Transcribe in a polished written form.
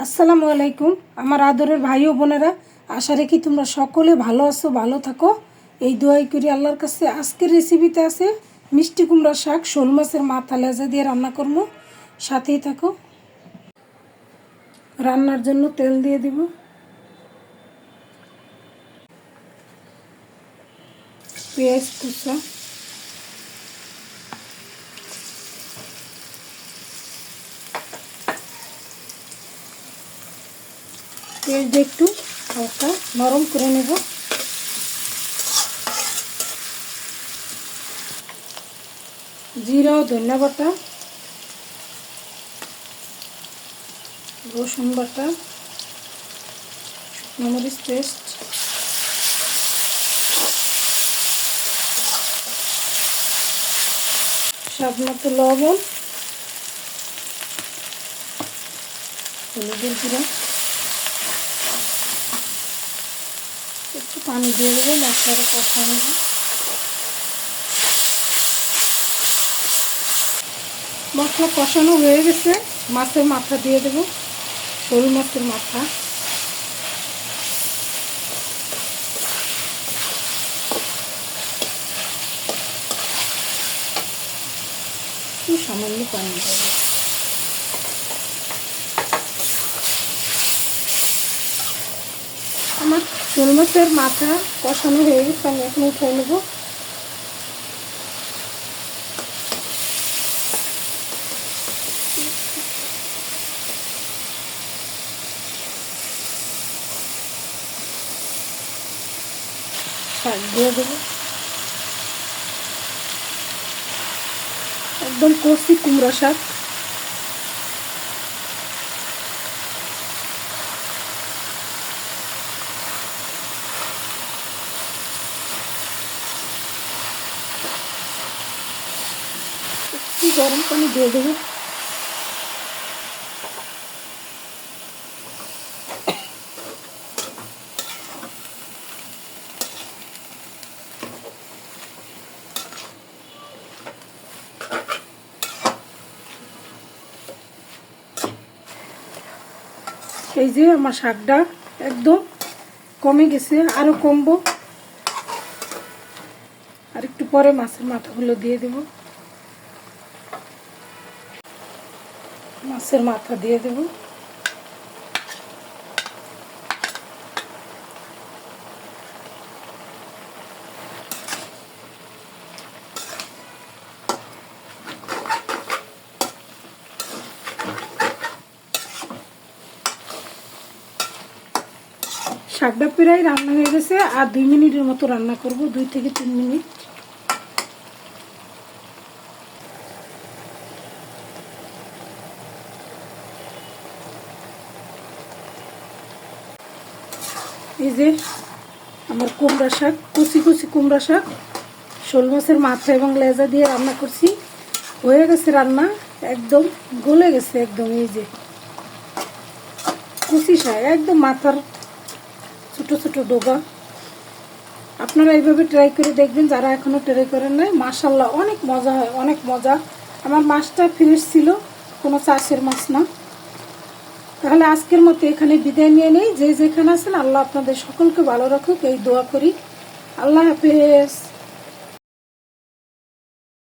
আসসালামু আলাইকুম আমার আদরের ভাই ও বোনেরা, আশা রাখি তোমরা সকলে ভালো আছো, ভালো থাকো এই দোয়াই করি আল্লাহর কাছে। আজকের রেসিপিতে আছে মিষ্টি কুমড়া শাক, শোল মাছের মাথা লেজা দিয়ে রান্না করবো, সাথেই থাকো। রান্নার জন্য তেল দিয়ে দিব, পেঁয়াজ কুচা, পেঁয়াজটা একটু হালকা নরম করে নেব, জিরা ও ধনিয়া বাটা, রসুন বাটা, শুকনো মরিচ পেস্ট, স্বাদ মতো লবণ, হলুদের গুঁড়া, একটু পানি দিয়ে দেবো, মশলাটা কষানো নেব। মশলা কষানো হয়ে গেছে, মাছের মাথা দিয়ে দেবো, শোল মাছের মাথা। একটু সামান্য পানি দেবো। আমার শোল মাছের মাথা কষানো হয়ে গেছে, আমি এখন উঠে নেবো। শাক দিয়ে দেবো, একদম কষি কুমড়া শাক। একটু গরম পানি দিয়ে দেবো, এই যে আমার শাকটা একদম কমে গেছে, আরো কমবো। আর একটু পরে মাছের মাথাগুলো দিয়ে দেব, মাছের মাথা দিয়ে দেব, শাকটা প্রায় রান্না হয়ে গেছে, আর 2 মিনিটের মতো রান্না করব, 2 থেকে 3 মিনিট। এই যে আমার কুমড়া শাক, কুচি কুচি কুমড়া শাক শোল মাছের মাথা এবং লেজা দিয়ে রান্না করছি, হয়ে গেছে রান্না, একদম গলে গেছে একদম। এই যে কুচি শাক, একদম মাথার ছোট ছোট ডোগা। আপনারা এইভাবে ট্রাই করে দেখবেন যারা এখনো ট্রাই করেন নাই, মাশাআল্লাহ অনেক মজা হয়, অনেক মজা। আমার মাছটা ফ্রেশ ছিল, কোনো চাষের মাছ না। তাহলে আজকের মতো এখানে বিদায় নিয়ে নেই। যে যেখানে আছেন আল্লাহ আপনাদের সকলকে ভালো রাখুক এই দোয়া করি। আল্লাহ হাফেজ।